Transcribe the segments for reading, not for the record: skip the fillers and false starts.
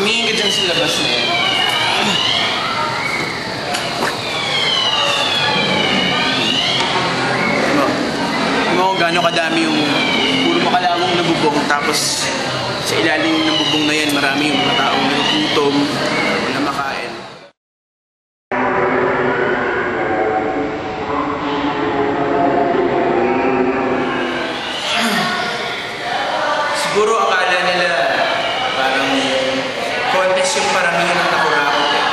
Tumingin ka dyan sa labas na yan. Alam mo kung gaano kadami yung puro makalamong nabubong, tapos sa ilalim ng bubong na yan marami yung mga taong nagugutom, wala makain. Siguro akala nila parang contest yung paramihan ng nakurakot eh.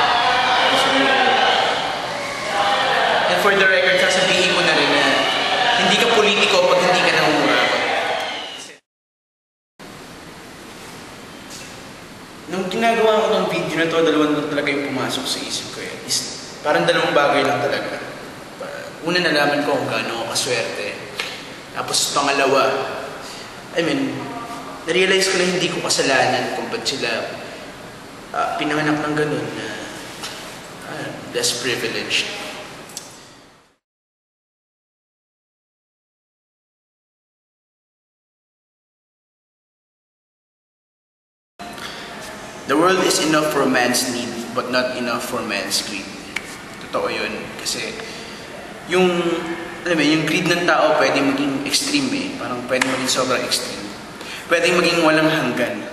And for the record, sasabihin ko na rin na hindi ka politiko pag hindi ka nangungurakot. Nung ginagawa ko ng video na to, dalawang lang talaga yung pumasok sa isip ko eh. Parang dalawang bagay lang talaga. Una, nalaman ko kung gaano ako kaswerte. Tapos pangalawa, na-realize ko na hindi ko kasalanan kung ba't sila pinanganak ng ganun na less privileged. The world is enough for man's need, but not enough for man's greed. Totoo yun. Kasi yung greed ng tao pwede maging extreme eh. Parang pwede maging sobrang extreme. Pwede maging walang hanggan.